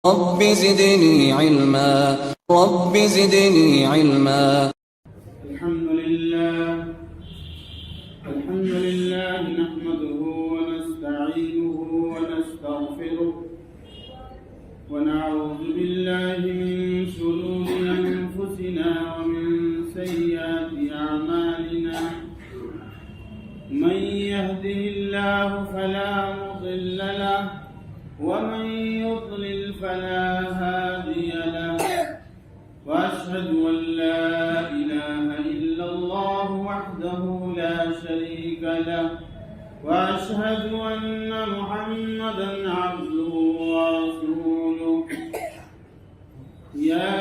رب زدني علما رب زدني علما. الحمد لله نحمده ونستعينه ونستغفره ونعوذ بالله من شرور أنفسنا ومن سيئات أعمالنا. من يهده الله فلا مضل له ومن يضلل فلا هادي له. وأشهد أن لا إله إلا الله وحده لا شريك له وأشهد أن محمدا عبده ورسوله. يا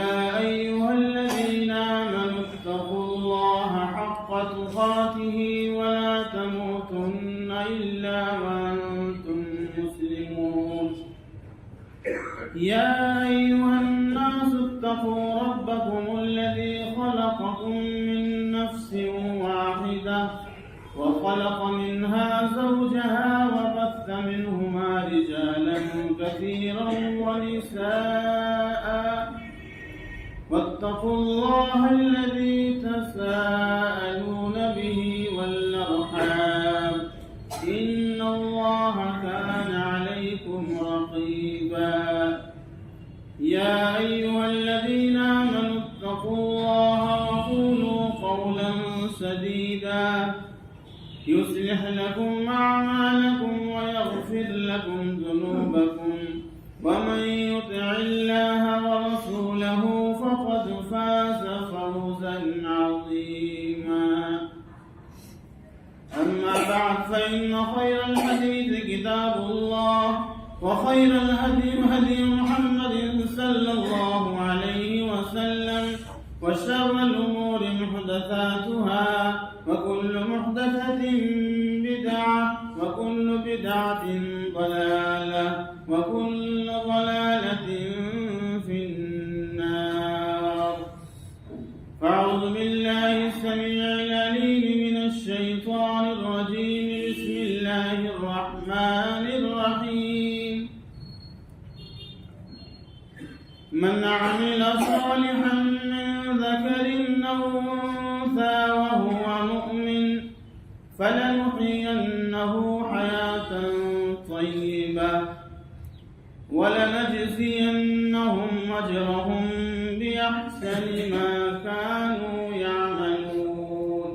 أيها الذين آمنوا اتقوا الله حق تقاته ولا تموتن إلا وأنتم مسلمون. يا أيها الناس اتقوا ربكم الذي خلقكم من نفس واحدة وخلق منها زوجها وبث منهما رجالا كثيرا ونساء واتقوا الله الذي تساءلون به والأرحام إن الله كان عليكم رقيبا. يا أيها الذين آمنوا اتقوا الله وقولوا قولا سديدا يصلح لكم أعمالكم ويغفر لكم ذنوبكم ومن يطع الله ورسوله فقد فاز فوزا عظيما. أما بعد فإن خير الحديث كتاب الله وخير الهدي هدي محمد صلى الله عليه وسلم وشر الأمور محدثاتها وكل محدثة بدعة وكل بدعة ضلالة وكل ضلالة في النار. فأعوذ بالله السميع العليم من الشيطان الرجيم. بسم الله الرحمن الرحيم. من عمل صالحا من ذكر أو أنثى وهو مؤمن فلنحيينه حياة طيبة ولنجزينهم أجرهم بأحسن ما كانوا يعملون.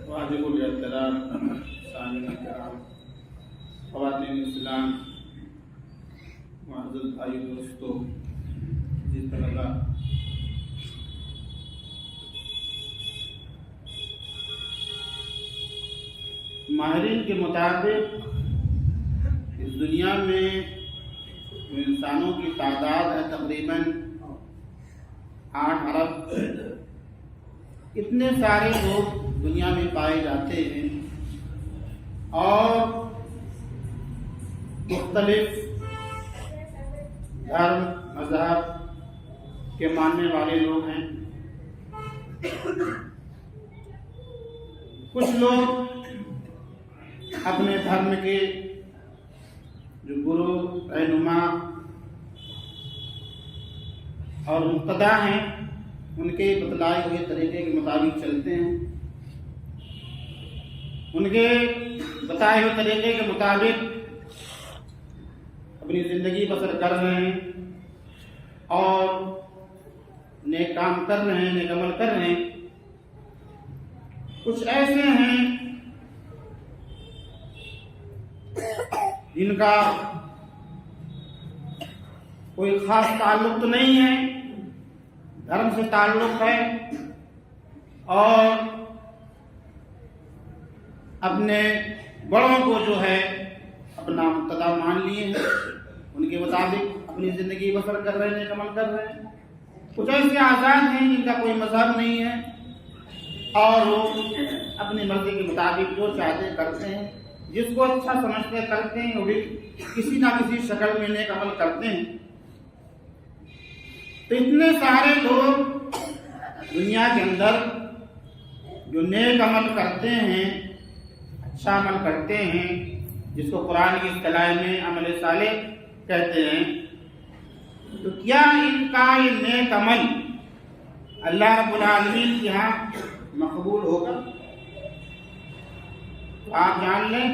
واجب الاحترام سامعین کرام، خواتین اسلام، معزز بھائی دوستو، جس طرح ماہرین کے مطابق اس دنیا میں انسانوں کی تعداد ہے تقریباً 8 ارب. اتنے سارے لوگ دنیا میں پائے جاتے ہیں اور مختلف دھرم مذہب کے ماننے والے لوگ ہیں. کچھ لوگ اپنے دھرم کے جو گرو رہنما اور مقتدا ہیں ان کے بتلائے ہوئے طریقے کے مطابق چلتے ہیں. ان کے بتائے ہوئے طریقے کے مطابق اپنی زندگی بسر کر رہے ہیں اور نیک کام کر رہے ہیں، نیک عمل کر رہے ہیں. کچھ ایسے ہیں جن کا کوئی خاص تعلق تو نہیں ہے، دھرم سے تعلق ہے اور اپنے بڑوں کو جو ہے اپنا مقتدا مان لیے ہیں، ان کے مطابق اپنی زندگی بسر کر رہے ہیں، عمل کر رہے ہیں. کچھ ایسے آزاد ہیں جن کا کوئی مذہب نہیں ہے اور وہ اپنی مرضی کے مطابق جو چاہتے کرتے ہیں، جس کو اچھا سمجھتے کرتے ہیں، وہ بھی کسی نہ کسی شکل میں نیک عمل کرتے ہیں. تو اتنے سارے لوگ دنیا کے اندر جو نیک عمل کرتے ہیں، شامل کرتے ہیں، جس کو قرآن کی اصطلاح میں عمل صالح کہتے ہیں، تو کیا ان کا یہ نیک عمل اللہ رب العالمین کے ہاں مقبول ہوگا؟ تو آپ جان لیں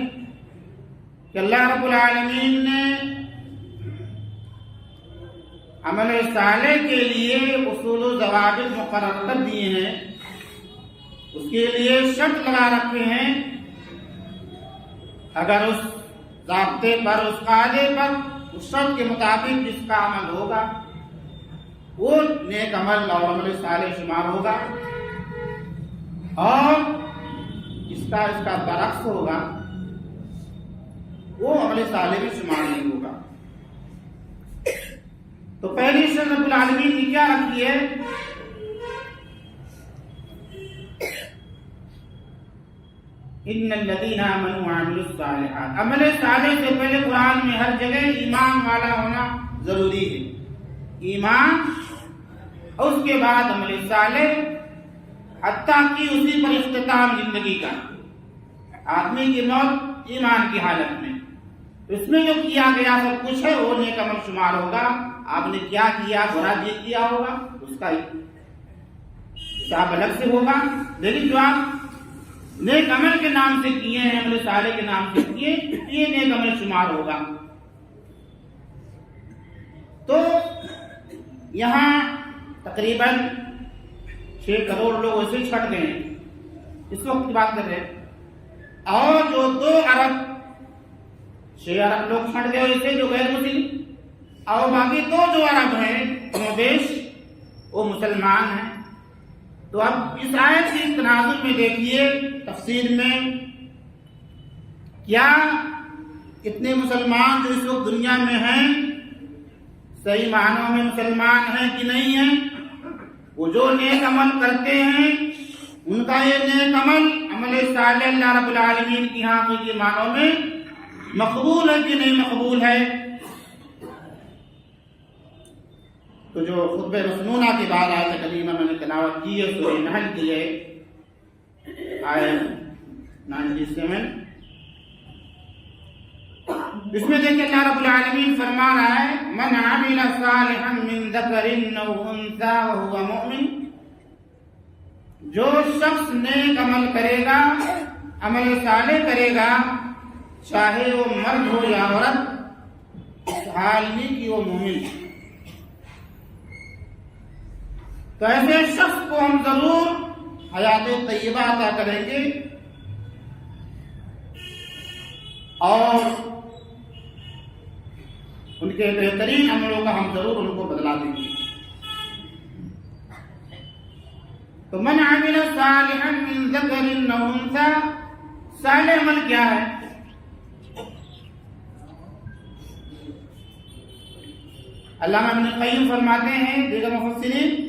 کہ اللہ رب العالمین نے عمل صالح کے لیے اصول و ضوابط مقرر کر دیے ہیں، اس کے لیے شرط لگا رکھے ہیں، اگر اس ضابطے پر، اس قاعدے پر، اس شرط کے مطابق جس کا عمل ہوگا وہ نیک عمل اور عمل صالح شمار ہوگا، اور اس کا برعکس ہوگا وہ عمل صالح میں شمار نہیں ہوگا۔ تو پہلی شرط رب العالمین نے کیا رکھی ہے؟ ان الذین آمنوا وعملوا الصالحات، عمل صالح سے پہلے قرآن میں ہر جگہ ایمان والا ہونا ضروری ہے، ایمان، اور اس کے بعد عمل صالح، حتیٰ کہ اسی پر اختتام زندگی کا، آدمی کی موت ایمان کی حالت میں، اس میں جو کیا گیا سب کچھ ہے وہ نیک عمل شمار ہوگا۔ آپ نے کیا کیا، برا جی کیا ہوگا، اس کا حساب الگ سے ہوگا، لیکن جو آپ نیک عمل کے نام سے کیے ہیں، عمل صالح کے نام سے کیے، یہ نیک عمل شمار ہوگا۔ تو یہاں تقریباً 6 کروڑ لوگ اسے چھٹ گئے ہیں اس وقت کی بات کر رہے ہیں، اور جو 2 ارب 6 ارب لوگ چھٹ گئے اسے جو غیر مسلم، اور باقی 2 جو ارب ہیں بیش وہ مسلمان ہیں۔ تو اب اس آیت کی تناظر میں دیکھیے، تفسیر میں، کیا اتنے مسلمان جو اس وقت دنیا میں ہیں صحیح معنوں میں مسلمان ہیں کہ نہیں ہیں؟ وہ جو نیک عمل کرتے ہیں ان کا یہ نیک عمل، عمل صالح، اللہ رب العالمین کی ہاں کے معنوں میں مقبول ہے کہ نہیں مقبول ہے؟ تو جو خطبہ مسنونہ کے بعد آیت کریمہ میں نے تلاوت کی ہے سورہ نحل کی ہے، آیت 97، اس میں دیکھیں اللہ رب العالمین فرما رہا ہے من عمل صالحا من ذکر او انثى وهو مؤمن، جو شخص نیک عمل کرے گا، عمل صالح کرے گا، چاہے وہ مرد ہو یا عورت، اس حال میں کہ وہ مومن ہے، تو ایسے شخص کو ہم ضرور حیات طیبہ عطا کریں گے اور ان کے بہترین عملوں کا ہم ضرور ان کو بدلا دیں گے۔ تو من عمل صالحا من ذکر او انثى، صالح عمل کیا ہے؟ علامہ ابن القیم فرماتے ہیں، دیگر مفسرین،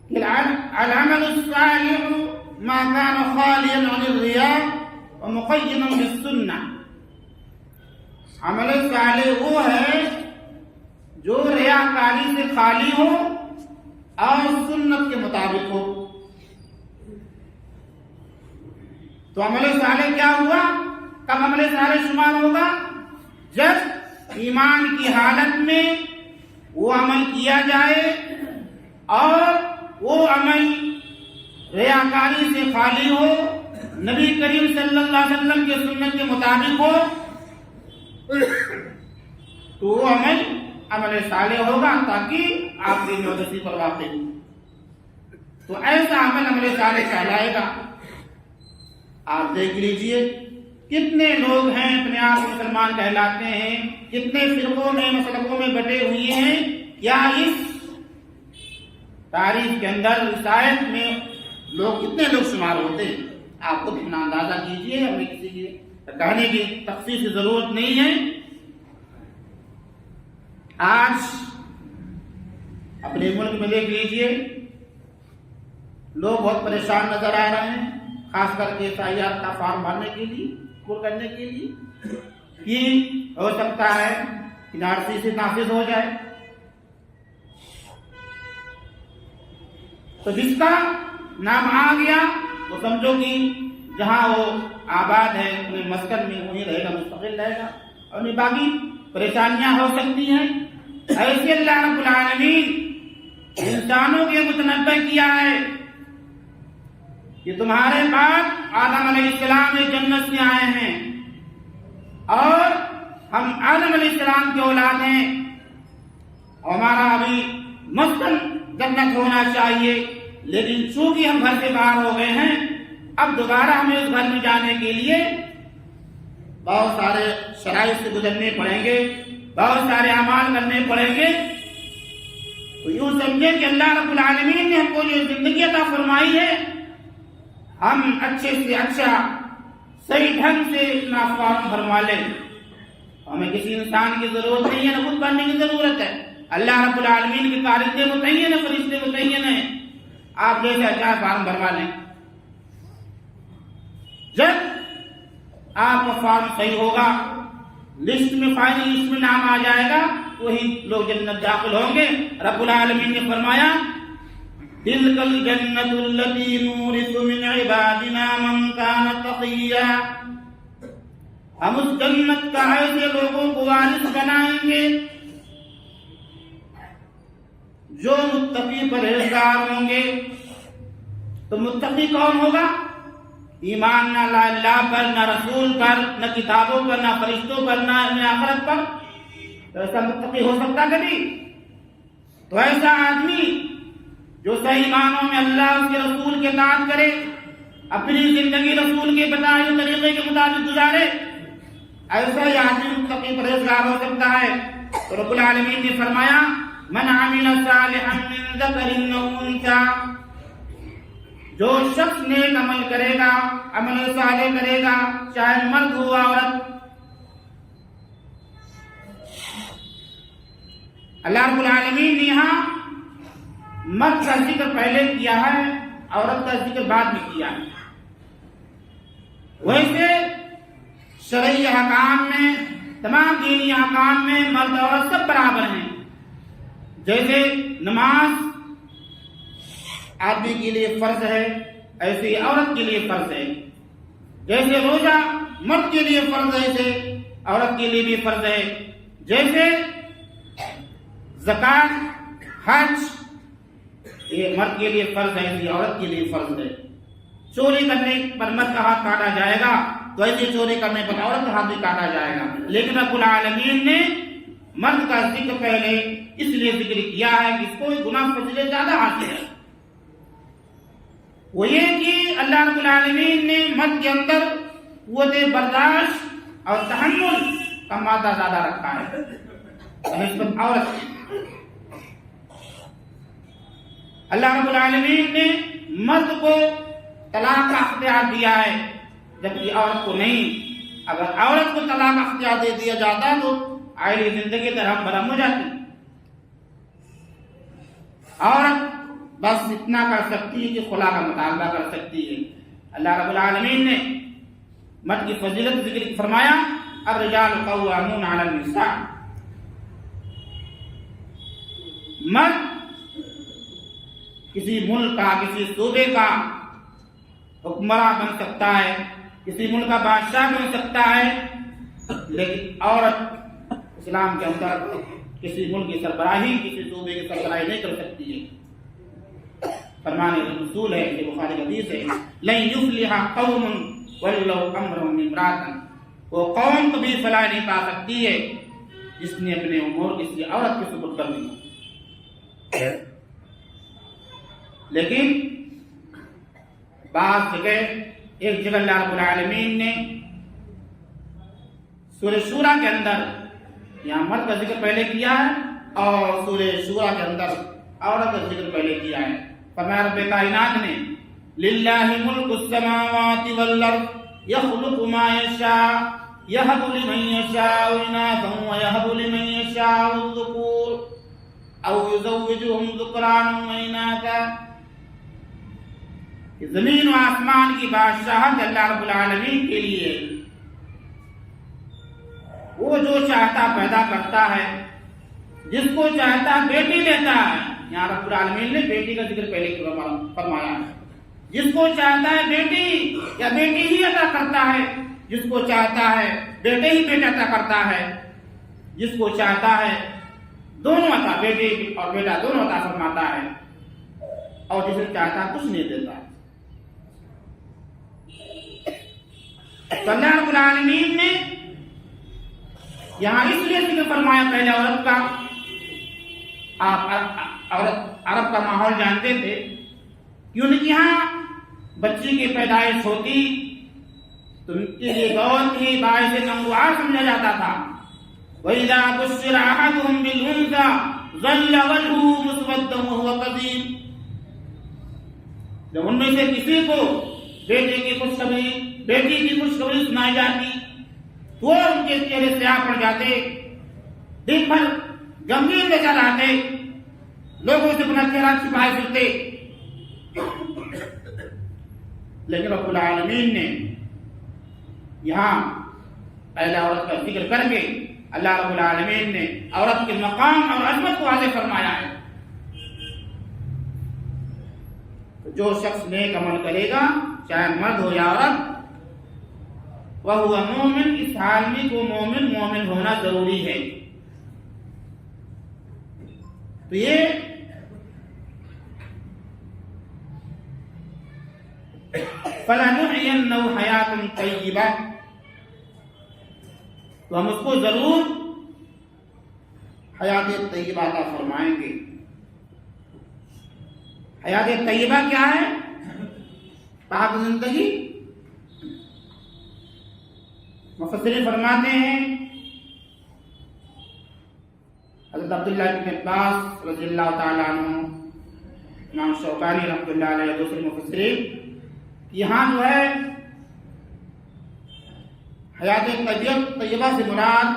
العمل الصالح ما كان خاليا عن الرياء ومقيدا بالسنة، عمل صالح وہ ہے جو ریاکاری سے خالی ہو اور سنت کے مطابق ہو۔ تو عمل صالح کیا ہوا؟ کب عمل صالح شمار ہوگا؟ جب ایمان کی حالت میں وہ عمل کیا جائے اور وہ عمل ریاکاری سے خالی ہو، نبی کریم صلی اللہ علیہ وسلم کے سنت کے مطابق ہو، تو وہ عمل صالح ہوگا تاکہ آپ کی نوجسی پر واقع ہو، تو ایسا عمل صالح کہلائے گا۔ آپ دیکھ لیجئے کتنے لوگ ہیں اپنے آپ مسلمان کہلاتے ہیں، کتنے فرقوں میں مسلکوں میں بٹے ہوئے ہیں، کیا اس تاریخ کے اندر اس آیت میں لوگ کتنے لوگ شمار ہوتے ہیں؟ آپ خود اپنا اندازہ کیجئے، ہمیں کسی کی کہنے کی تخصیص کی ضرورت نہیں ہے۔ آج اپنے ملک میں دیکھ لیجئے لوگ بہت پریشان نظر آ رہے ہیں، خاص کر کے SIR کا فارم بھرنے کے لیے، پور کرنے کے لیے، کہ ہو سکتا ہے کہ NRC سے نافذ ہو جائے، تو جس کا نام آ گیا وہ سمجھو کہ جہاں وہ آباد ہے اپنے مسکن میں وہیں رہے گا، مستقل رہے گا، اور انہیں باقی پریشانیاں ہو سکتی ہیں۔ ایسے اللہ رب العالمین انسانوں کے متنبع کیا ہے کہ تمہارے باپ آدم علیہ السلام جنت سے آئے ہیں اور ہم آدم علیہ السلام کی اولاد ہیں، ہمارا ابھی مسکن جنت ہونا چاہیے، لیکن چونکہ ہم گھر سے باہر ہو گئے ہیں، اب دوبارہ ہمیں اس گھر میں جانے کے لیے بہت سارے شرائط سے گزرنے پڑیں گے، بہت سارے اعمال کرنے پڑیں گے۔ تو یوں سمجھیں کہ اللہ رب العالمین نے ہم کو جو زندگی عطا فرمائی ہے، ہم اچھے سے اچھا صحیح ڈھنگ سے اپنا فارم بھروا لیں۔ ہمیں کسی انسان کی ضرورت نہیں ہے، نہ خود بننے کی ضرورت ہے۔ اللہ رب العالمین کے کارندے متعین ہیں، فرشتے متعین ہیں، آپ جیسے اچھا فارم بھروا لیں۔ جب آپ کا فارم صحیح ہوگا، لسٹ میں فائنل لسٹ میں نام آ جائے گا، وہی لوگ جنت داخل ہوں گے۔ رب العالمین نے فرمایا تِلْكَ الْجَنَّةُ الَّتِي نُورِثُ مِنْ عِبَادِنَا مَنْ كَانَ تَقِيًّا، ہم اس جنت کا ایسے لوگوں کو وارث بنائیں گے جو متقی پرہیزگار ہوں گے۔ تو متقی کون ہوگا؟ ایمان نہ لا اللہ پر، نہ رسول پر، نہ کتابوں پر، نہ فرشتوں پر، نہ آخرت پر، تو ایسا متقی ہو سکتا کبھی؟ تو ایسا آدمی جو صحیح معنوں میں اللہ اس کے رسول کے اطاعت کرے، اپنی زندگی رسول کے بتائے ہوئے طریقے کے مطابق گزارے، ایسا ہی آدمی متقی پرہیزگار ہو سکتا ہے۔ تو رب العالمین نے فرمایا من عمل صالحا من ذکر او انثی، جو شخص نیک عمل کرے گا، عمل صالح کرے گا، چاہے مرد ہو عورت۔ اللہ رب العالمین نے یہاں مرد کا ذکر پہلے کیا ہے، عورت کا ذکر بعد میں کیا ہے۔ ویسے شرعی احکام میں، تمام دینی احکام میں مرد اور عورت سب برابر ہیں۔ جیسے نماز آدمی کے لیے فرض ہے، ایسے عورت کے لیے فرض ہے۔ جیسے روزہ مرد کے لیے فرض ہے، ایسے عورت کے لیے بھی فرض ہے۔ جیسے زکوٰۃ، حج یہ مرد کے لیے فرض ہے، ایسے عورت کے لیے فرض ہے۔ چوری کرنے پر مرد کا ہاتھ کاٹا جائے گا، تو ایسے چوری کرنے پر عورت کا ہاتھ بھی کاٹا جائے گا۔ لیکن رب العالمین نے مرد کا ذکر پہلے اس لیے ذکر کیا ہے کہ اس کو گناہ فضیلت زیادہ حاصل ہے۔ وہ یہ کہ اللہ رب العالمین نے مرد کے اندر قوت برداشت اور تحمل کا مادہ زیادہ رکھا ہے بنسبت عورت کی۔ اللہ رب العالمین نے مرد کو طلاق کا اختیار دیا ہے، جبکہ عورت کو نہیں۔ اگر عورت کو طلاق کا اختیار دے دیا جاتا تو آئلی زندگی درہم برہم ہو جاتی۔ عورت بس اتنا کر سکتی ہے کہ خلا کا مطالبہ کر سکتی ہے۔ اللہ رب العالمین نے مرد کی فضیلت ذکر فرمایا الرجال قوامون علی النساء، مرد کسی ملک کا، کسی صوبے کا حکمراں بن سکتا ہے، کسی ملک کا بادشاہ بن سکتا ہے، لیکن عورت اسلام کے اندر کسی ملک کی سربراہی، کسی صوبے کی سربراہی نہیں کر سکتی ہے۔ فرمانے کا رسول ہے، یہ بخاری کی حدیث ہے، لن یفلح قوم ولوا امرهم امرأة، وہ قوم کبھی فلاح نہیں پا سکتی ہے جس نے اپنے امور کسی عورت کے سپرد کر دی۔ لیکن بعض جگہ، ایک جگہ اللہ رب العالمین نے سورہ شورا کے اندر یہاں مرد کا ذکر پہلے کیا ہے، اور سورہ شورا کے اندر عورت کا ذکر پہلے کیا ہے۔ فرمایا رب کائنات نے للہ ملک السماوات والارض یخلق ما یشاء یہب لمن یشاء اناثا ویہب لمن یشاء الذکور او یزوجہم ذکرانا واناثا۔ زمین و آسمان کی بادشاہت اللہ رب العالمین کے لیے، وہ جو چاہتا پیدا کرتا ہے، جس کو چاہتا بیٹی لیتا ہے۔ یہاں رب العالمین نے بیٹی کا ذکر پہلے فرمایا ہے، جس کو چاہتا ہے بیٹی یا بیٹی ہی عطا کرتا ہے، جس کو چاہتا ہے بیٹے ہی بیٹا عطا کرتا ہے، جس کو چاہتا ہے دونوں عطا، بیٹے اور بیٹا دونوں عطا فرماتا ہے، اور جسے چاہتا ہے کچھ نہیں دیتا۔ تو اللہ رب العالمین نے یہاں اس لیے ذکر فرمایا پہلے عورت کا۔ آپ عرب کا ماحول جانتے تھے کہ ان کے یہاں بچی کی پیدائش ہوتی تو ان کے لیے بہت ہی باعث نموار سمجھا جاتا تھا۔ وَإِذَا بُشِّرَ أَحَدُهُم بِالْأُنثَىٰ ظَلَّ وَجْهُهُ مُسْوَدًّا وَهُوَ كَظِيمٌ، جب ان میں سے کسی کو بیٹے کی خوشخبری، بیٹی کی خوشخبری سنائی جاتی تو ان کے چہرے سیاہ پڑ جاتے، دن بھر غمگین نظر آتے، لوگوں سے اپنا چہرہ چھپائے پھرتے۔ لیکن رب العالمین نے یہاں پہلے عورت کا ذکر کر کے اللہ رب العالمین نے عورت کے مقام اور عظمت کو واضح فرمایا ہے۔ جو شخص نیک عمل کرے گا، چاہے مرد ہو یا عورت، وَهُوَ مُؤْمِنٌ، اس حال میں کو مومن ہونا ضروری ہے۔ تو یہ فَلَنُحْيِيَنَّهُ حَيَاةً طَيِّبَةً، تو ہم اس کو ضرور حیات طیبہ عطا فرمائیں گے۔ حیات طیبہ کیا ہے؟ پاک زندگی۔ مفسرین فرماتے ہیں، حضرت عبداللہ بن عباس رضی اللہ تعالیٰ عنہ، امام شوکانی رحمۃ اللہ علیہ، دوسرے مفسرین، یہاں جو ہے حیات طیبہ سے مراد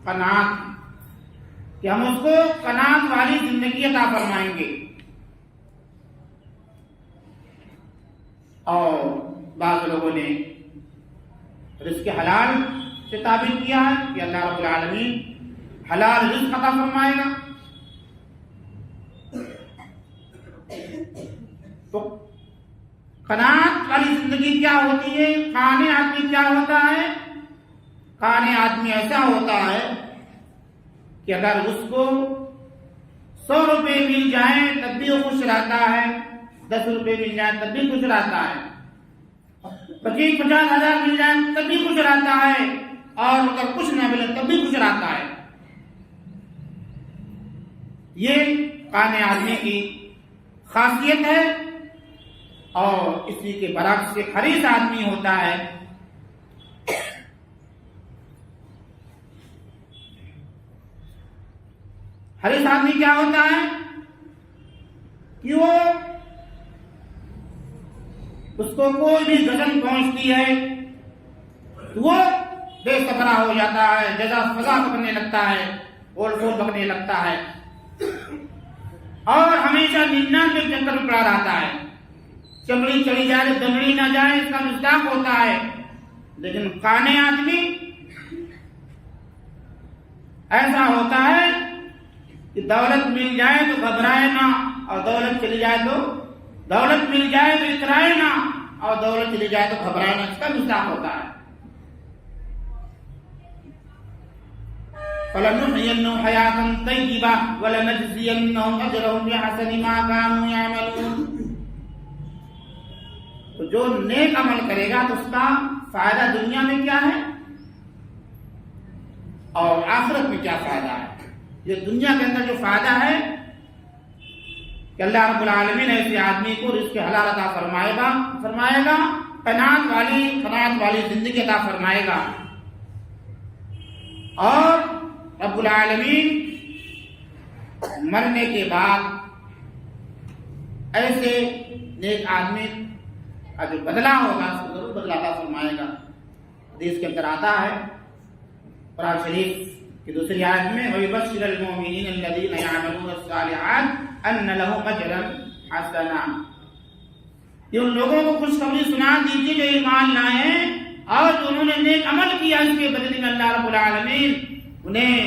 قناعت، کہ ہم اس کو قناعت والی زندگی عطا فرمائیں گے۔ اور بعض لوگوں نے رزق حلال سے تعبیر کیا ہے کہ اللہ رب العالمین حلال رزق عطا فرمائے گا۔ تو قناعت والی زندگی کیا ہوتی ہے؟ قانع آدمی کیا ہوتا ہے؟ قانع آدمی ایسا ہوتا ہے کہ اگر اس کو 100 روپے مل جائیں تب بھی وہ خوش رہتا ہے، 10 روپے مل جائیں تب بھی خوش رہتا ہے، 25-50 ہزار مل جائیں تب بھی خوش رہتا ہے، اور اگر کچھ نہ ملے تب بھی خوش رہتا ہے۔ یہ قانع آدمی کی خاصیت ہے۔ اور اسی کے برعکس ایک حریص آدمی ہوتا ہے، حریص آدمی کیا ہوتا ہے کہ وہ اس کو کوئی بھی غزل پہنچتی ہے تو وہ بے صبرا ہو جاتا ہے، جزا فضا پکڑنے لگتا ہے، بول بول پکڑنے لگتا ہے، اور ہمیشہ 99 چکر میں پڑا رہتا ہے۔ چمڑی چڑی جائے دمڑی نہ جائے، اس کا مصداق ہوتا ہے۔ لیکن قانع آدمی ایسا ہوتا ہے کہ دولت مل جائے تو گھبرائے نہ، اور دولت چلی جائے تو دولت مل جائے تو اترائے نہ، اور دولت چلی جائے تو گھبرائے نہ، اس کا مصداق ہوتا ہے۔ فَلَنُحْيِيَنَّهُ حَيَاةً طَيِّبَةً وَلَنَجْزِيَنَّهُمْ أَجْرَهُمْ بِأَحْسَنِ مَا كَانُوا يَعْمَلُونَ۔ تو جو نیک عمل کرے گا تو اس کا فائدہ دنیا میں کیا ہے اور آخرت میں کیا فائدہ ہے؟ یہ دنیا کے اندر جو فائدہ ہے کہ اللہ رب العالمین ایسے آدمی کو رزق حلال عطا فرمائے گا، قناعت والی زندگی عطا فرمائے گا، اور رب العالمین مرنے کے بعد ایسے نیک آدمی کا جو بدلہ ہوگا اس کو ضرور بدلہ عطا فرمائے گا۔ حدیث کے اندر آتا ہے قرآن شریف کی دوسری آیت میں، وَيُبَشِّرُ الْمُؤْمِنِينَ الَّذِينَ يَعْمَلُونَ الصَّالِحَاتِ أَنَّ لَهُمْ أَجْرًا حَسَنًا، یہ ان لوگوں کو خوشخبری سنا دیجیے جو ایمان لائے ہیں اور جو انہوں نے نیک عمل کیا، اس کے بدلے میں اللہ رب العالمین انہیں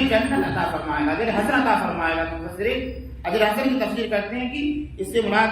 جنت عطا فرمائے گا، اجر حسن عطا فرمائے گا۔ مفسرین اجر حسن کی تفسیر کرتے ہیں کہ اس سے مراد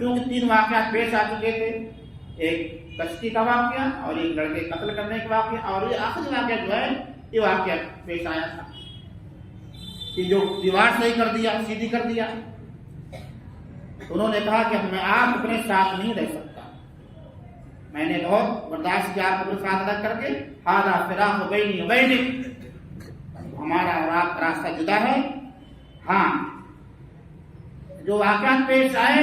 چونکہ 3 واقعات پیش آ چکے تھے، ایک کشتی کا واقعہ اور ایک لڑکے قتل کرنے کا واقعہ، اور یہ آخری واقعہ جو ہے یہ واقعہ پیش آیا تھا کہ جو دیوار صحیح کر دیا، سیدھی کر دیا، انہوں نے کہا کہ میں آپ اپنے ساتھ نہیں رہ سکتا، میں نے بہت برداشت کیا آپ اپنے ساتھ رکھ کر کے، ہذا فراق بینی و بینک، ہمارا راستہ جدا ہے۔ ہاں جو واقعات پیش آئے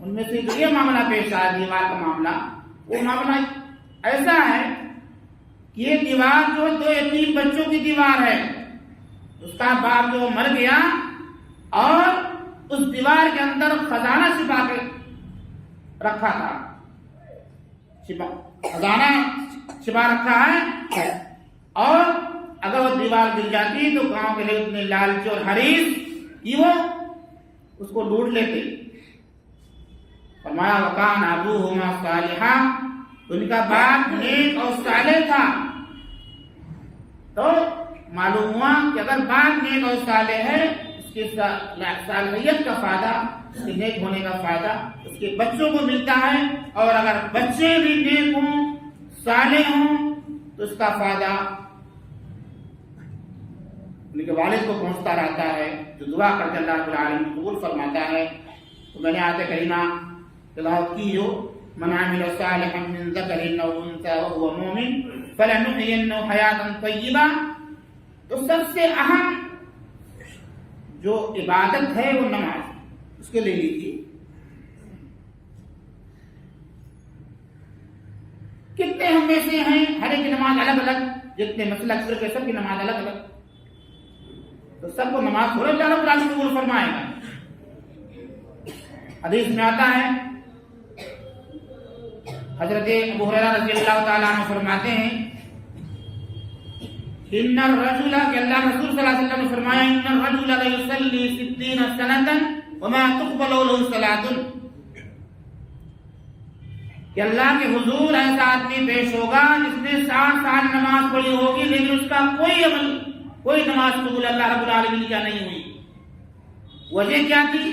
ان میں سے جو یہ معاملہ پیش آیا دیوار کا معاملہ، وہ معاملہ ایسا ہے کہ یہ دیوار جو 2 یتیم بچوں کی دیوار ہے، اس کا باپ جو مر گیا اور اس دیوار کے اندر خزانہ چھپا کے رکھا تھا، خزانہ چھپا رکھا ہے، اور اگر وہ دیوار گر جاتی تو گاؤں کے لوگ اتنے لالچ اور حریص کہ وہ اس کو لوٹ لیتے۔ فرمایا وکان ابوہما صالحا، ان کا باپ نیک اور صالح تھا۔ تو معلوم ہوا کہ اگر باپ نیک اور صالح ہے، اس کی صالحیت کا فائدہ، اس کے نیک ہونے کا فائدہ اس کے بچوں کو ملتا ہے، اور اگر بچے بھی نیک ہوں، صالح ہوں، تو اس کا فائدہ ان کے والد کو پہنچتا رہتا ہے، جو دعا کر کے اللہ رب العالمین قبول فرماتا ہے۔ تو میں نے آیت کریمہ تلاوت کی، جو من عمل صالحا من ذکر او انثى وهو مؤمن فلنحيينه حیاتا طیبہ، تو سب سے اہم جو عبادت ہے وہ نماز، اس کے لیے لیجیے۔ کتنے ہم میں سے ہیں ہر ایک کی نماز الگ الگ، جتنے مسلک فرقے سب کی نماز الگ الگ، تو سب کو نماز تھوڑے اللہ رب العالمین قبول فرمائے گا۔ حدیث میں آتا ہے، حضرت ابو ہریرہ رضی اللہ تعالیٰ عنہ فرماتے ہیں، ان الرجل، کہ اللہ رسول صلی اللہ علیہ وسلم نے فرمایا، ان الرجل لا يصلي 60 سنة وما تقبل له صلاة، کہ اللہ کے حضور ایسا آدمی پیش ہوگا جس نے 60 سال نماز پڑھی ہوگی، لیکن اس کا کوئی عمل، کوئی نماز قبول اللہ رب العالمین کیا نہیں ہوئی۔ وجہ کیا تھی؟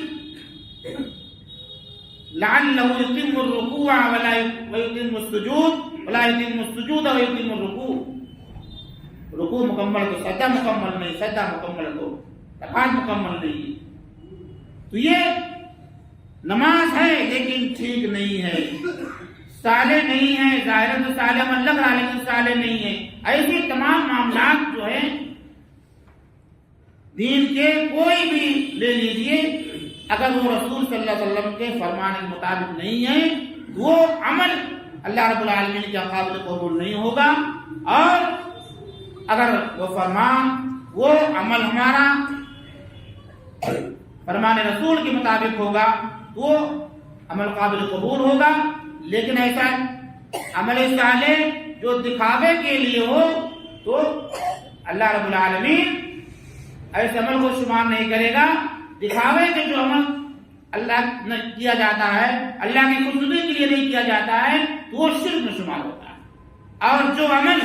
لعلہ یتم الرکوع ویتم السجود ولا یتم السجود ویتم الرکوع، رکوع مکمل تو سجدہ مکمل نہیں، سجدہ مکمل تو رکعت مکمل نہیں۔ تو یہ نماز ہے لیکن ٹھیک نہیں ہے، صالح نہیں ہے، ظاہر تو صالح من لگ رہا لیکن صالح نہیں ہے۔ ایسے تمام معاملات جو ہیں دین کے کوئی بھی لے لیجئے، اگر وہ رسول صلی اللہ علیہ وسلم کے فرمان کے مطابق نہیں ہے، وہ عمل اللہ رب العالمین کے قابل قبول نہیں ہوگا، اور اگر وہ فرمان، وہ عمل ہمارا فرمان رسول کے مطابق ہوگا تو وہ عمل قابل قبول ہوگا۔ لیکن ایسا عمل صالح جو دکھاوے کے لیے ہو تو اللہ رب العالمین ایسے عمل کو شمار نہیں کرے گا۔ دکھاوے کے جو عمل اللہ نے کیا جاتا ہے، اللہ کی خوشنودی کے لیے نہیں کیا جاتا ہے، تو وہ شرک میں شمار ہوتا ہے، اور جو عمل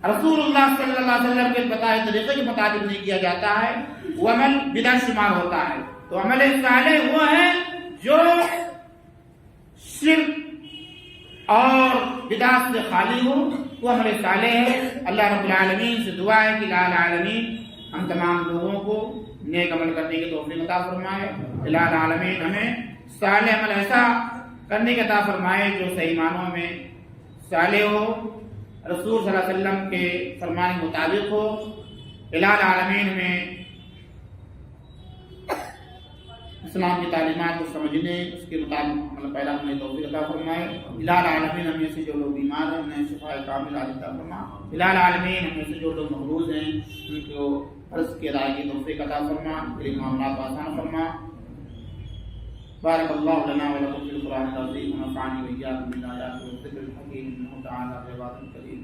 رسول اللہ صلی اللہ علیہ وسلم کے بتائے طریقے کے مطابق نہیں کیا جاتا ہے وہ عمل بدعت شمار ہوتا ہے۔ تو عمل صالح وہ ہے جو شرک اور بدعت سے خالی ہو، وہ عمل صالح ہے۔ اللہ رب العالمین سے دعا ہے کہ الہ العالمین ہم تمام لوگوں کو نیک عمل کرنے کی توفیق عطا فرمائے۔ الہ العالمین ہمیں صالح عمل ایسا کرنے کی عطا فرمائے جو صحیح معنوں میں صالح ہو، رسول صلی اللہ علیہ وسلم کے فرمان کے مطابق ہو۔ الہ العالمین میں اسلام کی تعلیمات کو سمجھنے، اس کے مطابق عمل پیدا ہونے کی توفیق عطا فرمائے۔ الہ العالمین ہم میں سے جو لوگ بیمار ہیں انہیں شفا کامل عطا فرمائے۔ الہ العالمین ہم میں سے جو لوگ محروز ہیں ان کو فرض کی ادائیگی کی توفیق عطا فرما، ان معاملات کو آسان فرما۔ بارک اللہ لنا ولکم فی القرآن العظیم ونفعنی وإیاکم بالآیات والذکر الحکیم، انہ تعالی جواد کریم۔